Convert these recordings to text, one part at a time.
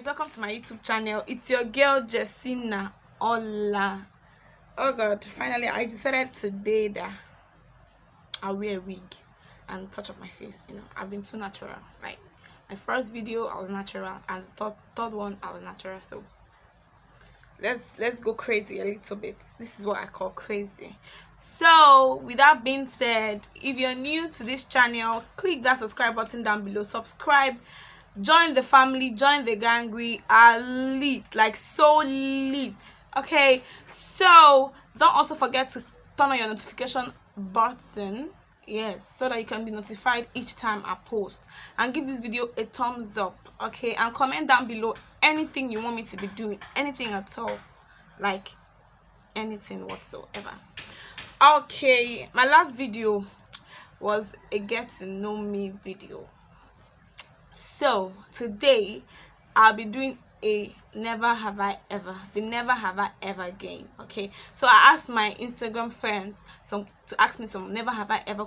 guys, welcome to my YouTube channel. It's your girl Jessina. Hola. Oh god, finally I decided today that I'll wear a wig and touch up my face. I've been too natural. Like my first video I was natural, and the third one I was natural. So let's go crazy a little bit. This is what I call crazy. So with that being said, if you're new to this channel, click that subscribe button down below. Subscribe, join the family, join the gang. We are lit, like so lit. Okay, so don't also forget to turn on your notification button, yes, so that you can be notified each time I post, and give this video a thumbs up. Okay, and comment down below anything you want me to be doing, anything at all, like anything whatsoever. Okay, my last video was a get to know me video. So today I'll be doing a never have I ever, the never have I ever game. Okay, so I asked my Instagram friends to ask me some never have I ever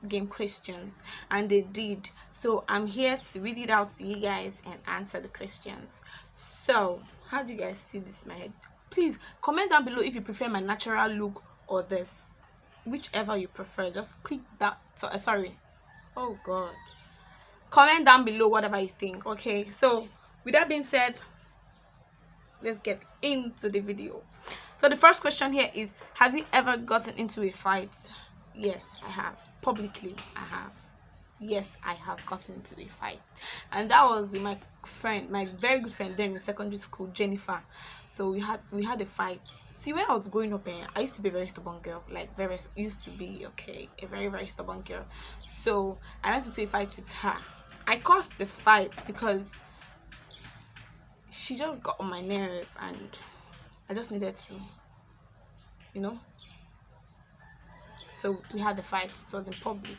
game questions, and they did. So I'm here to read it out to you guys and answer the questions. So how do you guys see this in my head? Please comment down below if you prefer my natural look or this, whichever you prefer. Just click that. Sorry, oh god, comment down below whatever you think. Okay, so with that being said, let's get into the video. So the first question here is, have you ever gotten into a fight? Yes, I have. Publicly, I have. Yes, I have gotten into a fight, and that was with my friend, my very good friend then in secondary school, Jennifer. So we had a fight. See, when I was growing up, I used to be a very stubborn girl, like a very stubborn girl. So I went into a fight with her. I caused the fight because she just got on my nerve, and I just needed to, so we had the fight. It was in public.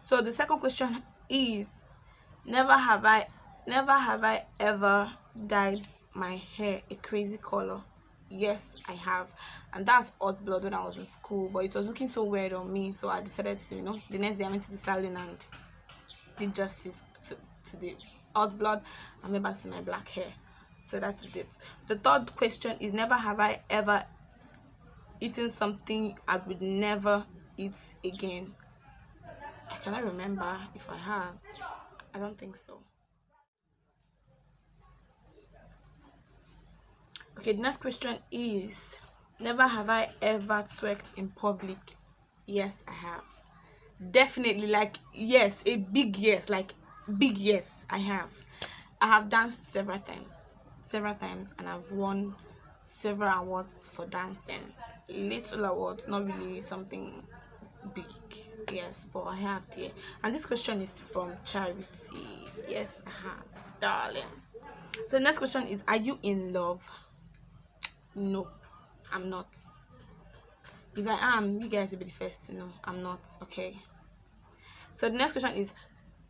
So the second question is, never have I ever dyed my hair a crazy color? Yes, I have, and that's hot blood when I was in school, but it was looking so weird on me, so I decided to, the next day I went to the salon and did justice to the hot blood and went back to my black hair. So that is it. The third question is, never have I ever eaten something I would never eat again? I cannot remember if I have. I don't think so. Okay, the next question is, never have I ever twerked in public? Yes, I have. Definitely, like yes, a big yes, like big yes, I have. I have danced several times, and I've won several awards for dancing. Little awards, not really something big. Yes, but I have there. And this question is from Charity. Yes, I have, darling. So the next question is, are you in love? No, I'm not. If I am, you guys will be the first to know. I'm not. Okay, so the next question is,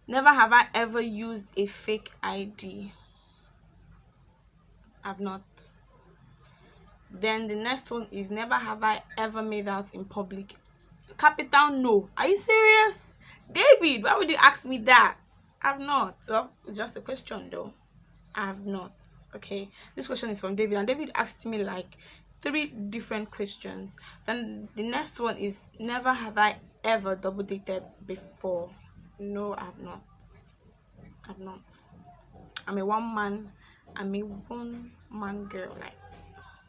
never have I ever used a fake ID? I've not. Then the next one is, never have I ever made out in public? Capital no. Are you serious, David? Why would you ask me that? I've not. Well, it's just a question though. I have not. Okay, this question is from David, and David asked me like 3 different questions. Then the next one is, never have I ever double dated before? No, I have not. I've not. I'm a one man girl, like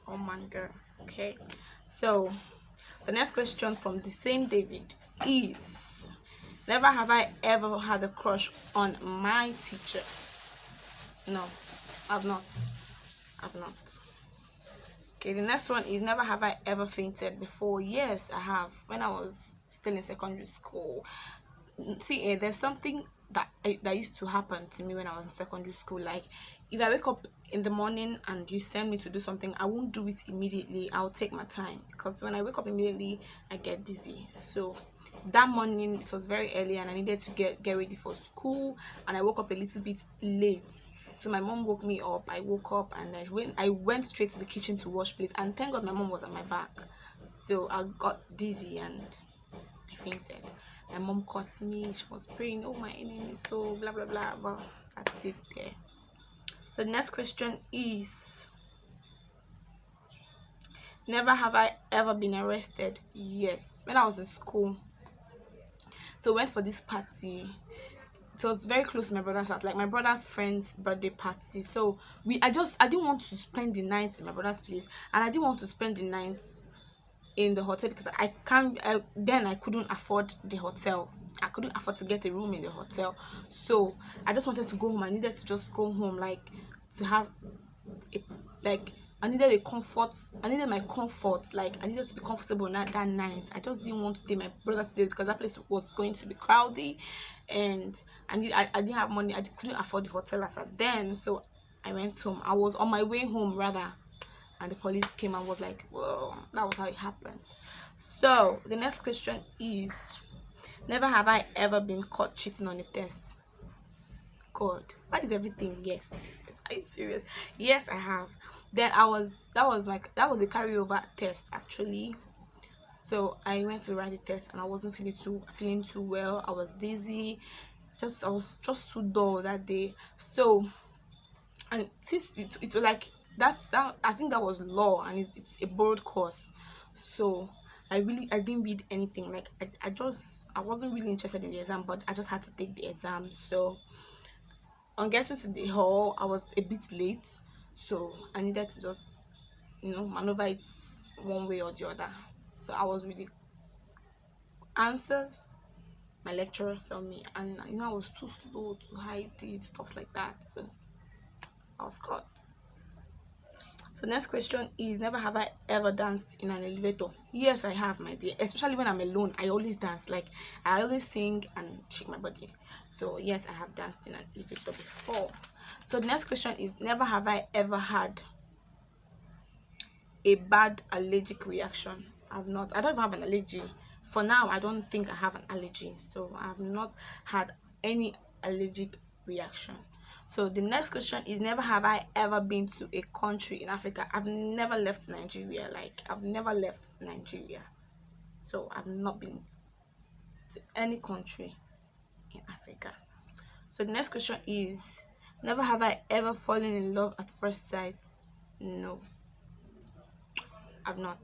one man girl. Okay, so the next question from the same David is, never have I ever had a crush on my teacher? No, I've not. Okay, the next one is, never have I ever fainted before? Yes, I have. When I was still in secondary school. See, there's something that used to happen to me when I was in secondary school. Like, if I wake up in the morning and you send me to do something, I won't do it immediately. I'll take my time, because when I wake up immediately, I get dizzy. So that morning it was very early, and I needed to get ready for school, and I woke up a little bit late. So my mom woke me up. I woke up, and I went straight to the kitchen to wash plates, and thank God my mom was at my back. So I got dizzy and I fainted. My mom caught me. She was praying, oh my enemy, so blah blah blah. But that's it there. So the next question is, never have I ever been arrested. Yes, when I was in school, so we went for this party. It was very close to my brother's house, like my brother's friend's birthday party. So I didn't want to spend the night in my brother's place, and I didn't want to spend the night in the hotel because then I couldn't afford the hotel. I couldn't afford to get a room in the hotel. So I just wanted to go home. I needed to just go home, like to have a, like I needed a comfort. I needed my comfort. Like I needed to be comfortable that night. I just didn't want to stay my brother's place because that place was going to be crowded, and I didn't have money. I couldn't afford the hotel as at then. So I went home. I was on my way home rather, and the police came and was like, "Whoa!" That was how it happened. So the next question is, never have I ever been caught cheating on a test. God, why is everything yes? Are you serious? Yes, I have. Then that was a carryover test actually. So I went to write the test and I wasn't feeling too well. I was dizzy. I was just too dull that day. So, and since it was like that I think that was law, and it's a board course. So I didn't read anything. Like I wasn't really interested in the exam, but I just had to take the exam. So on getting to the hall, I was a bit late, so I needed to just maneuver it one way or the other. So I was really answers my lecturers tell me, and I was too slow to hide it, stuff like that. So I was caught. So next question is, never have I ever danced in an elevator. Yes, I have, my dear. Especially when I'm alone, I always dance. Like I always sing and shake my body. So yes, I have danced in an elevator before. So the next question is, never have I ever had a bad allergic reaction. I've not. I don't even have an allergy. For now, I don't think I have an allergy. So I have not had any allergic reaction. So the next question is, never have I ever been to a country in Africa. I've never left Nigeria. Like I've never left Nigeria. So I've not been to any country in Africa. So the next question is, never have I ever fallen in love at first sight. No, I've not.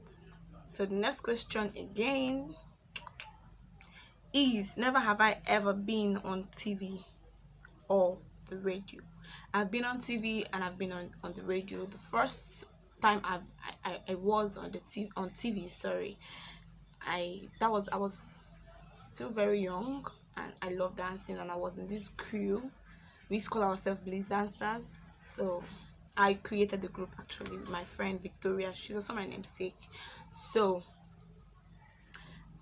So the next question again is, never have I ever been on TV or the radio. I've been on TV and I've been on the radio. The first time I was on TV, sorry, I was still very young and I love dancing, and I was in this crew. We used to call ourselves Blaze Dancers. So I created the group actually with my friend Victoria. She's also my namesake. So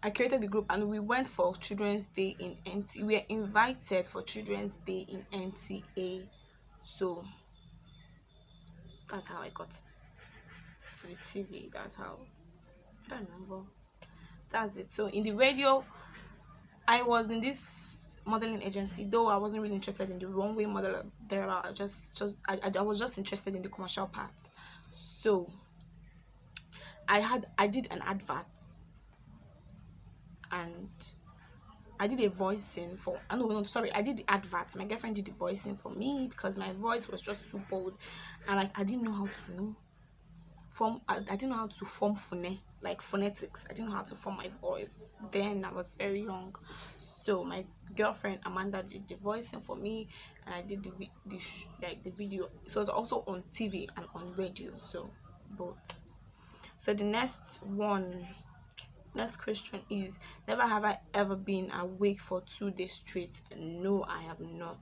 I created the group and we went for Children's Day in NTA. We were invited for Children's Day in NTA. So that's how I got to the TV. That's how, I don't remember. That's it. So in the radio, I was in this modeling agency, though I wasn't really interested in the runway model there. I was just interested in the commercial part. So I did an advert, and I did a voicing for, I did the advert. My girlfriend did the voicing for me because my voice was just too bold, and like I didn't know how to form. I didn't know how to form phonetics. I didn't know how to form my voice. Then I was very young, so my girlfriend Amanda did the voicing for me, and I did the video. So it was also on TV and on radio, so both. So the next question is, never have I ever been awake for 2 days straight. No, I have not.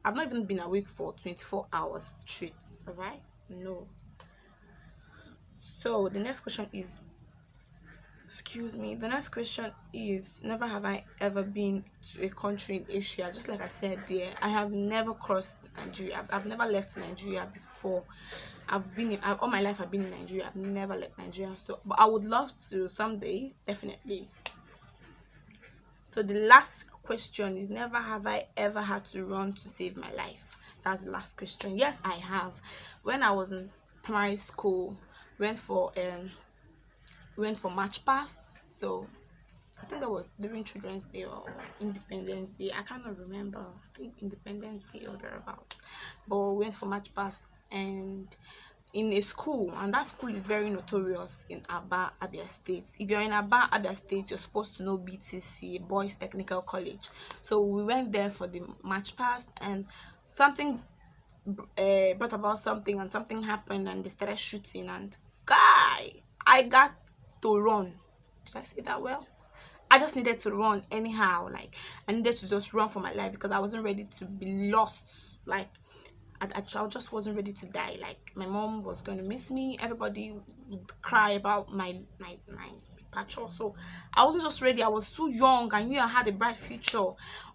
I've not even been awake for 24 hours straight. All right? No. So the next question is, the next question is, never have I ever been to a country in Asia. Just like I said there, I have never crossed Nigeria. I've never left Nigeria before. All my life I've been in Nigeria. I've never left Nigeria. So, but I would love to someday, definitely. So the last question is, never have I ever had to run to save my life. That's the last question. Yes, I have. When I was in primary school, went for March Pass. So think that was during Children's Day or Independence Day. I cannot remember. I think Independence Day or thereabouts. But we went for March Past, and in a school, and that school is very notorious in Aba, Abia State. If you're in Aba, Abia State, you're supposed to know BTC, Boys Technical College. So we went there for the March Past, and something brought about something, and something happened, and they started shooting, and I got to run. Did I say that well? I just needed to run anyhow. Like, I needed to just run for my life because I wasn't ready to be lost. Like, I just wasn't ready to die. Like, my mom was going to miss me. Everybody would cry about my departure. So I wasn't just ready. I was too young. I knew I had a bright future.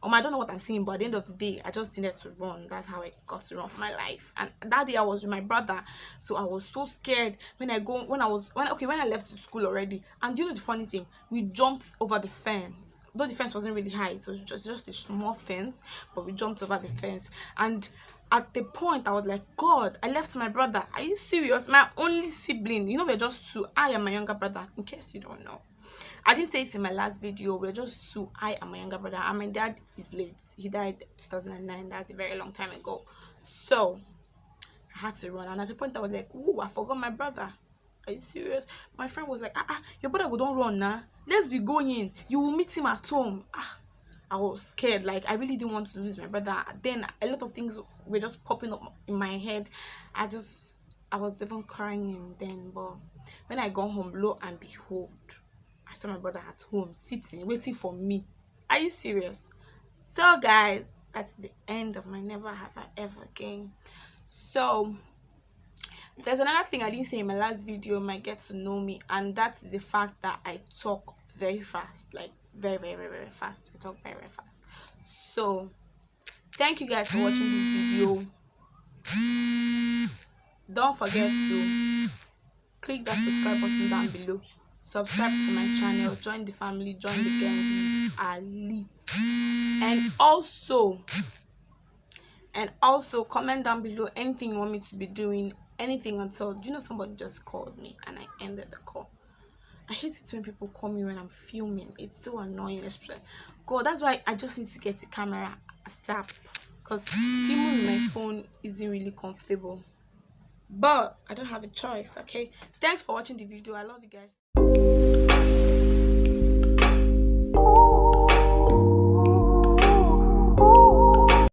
I don't know what I'm saying, but at the end of the day, I just needed to run. That's how I got to run for my life. And that day I was with my brother, so I was so scared when I left the school already. And you know the funny thing, we jumped over the fence. Though the fence wasn't really high, it was just a small fence, but we jumped over the fence. And at the point I was like, God, I left my brother. Are you serious? My only sibling. You know, we're just two. I am my younger brother, in case you don't know. I didn't say it in my last video. We're just two. I am my younger brother, and my dad is late. He died 2009. That's a very long time ago. So I had to run. And at the point I was like, ooh, I forgot my brother. Are you serious? My friend was like, your brother go don't run now. Let's be going. You will meet him at home. I was scared. Like, I really didn't want to lose my brother. Then a lot of things were just popping up in my head. I was even crying then. But when I got home, lo and behold, I saw my brother at home sitting, waiting for me. Are you serious? So guys, that's the end of my Never Have I Ever game. So there's another thing I didn't say in my last video. Might get to know me, and that's the fact that I talk very fast. Like, very, very, very, very fast. I talk very, very fast. So thank you guys for watching this video. Don't forget to click that subscribe button down below. Subscribe to my channel, join the family, join the gang. We are lit. And also comment down below anything you want me to be doing, anything at all. Do you know, somebody just called me and I ended the call. I hate it when people call me when I'm filming. It's so annoying. Especially, God, that's why I just need to get the camera ASAP, because filming with my phone isn't really comfortable. But I don't have a choice. Okay, thanks for watching the video. I love you guys.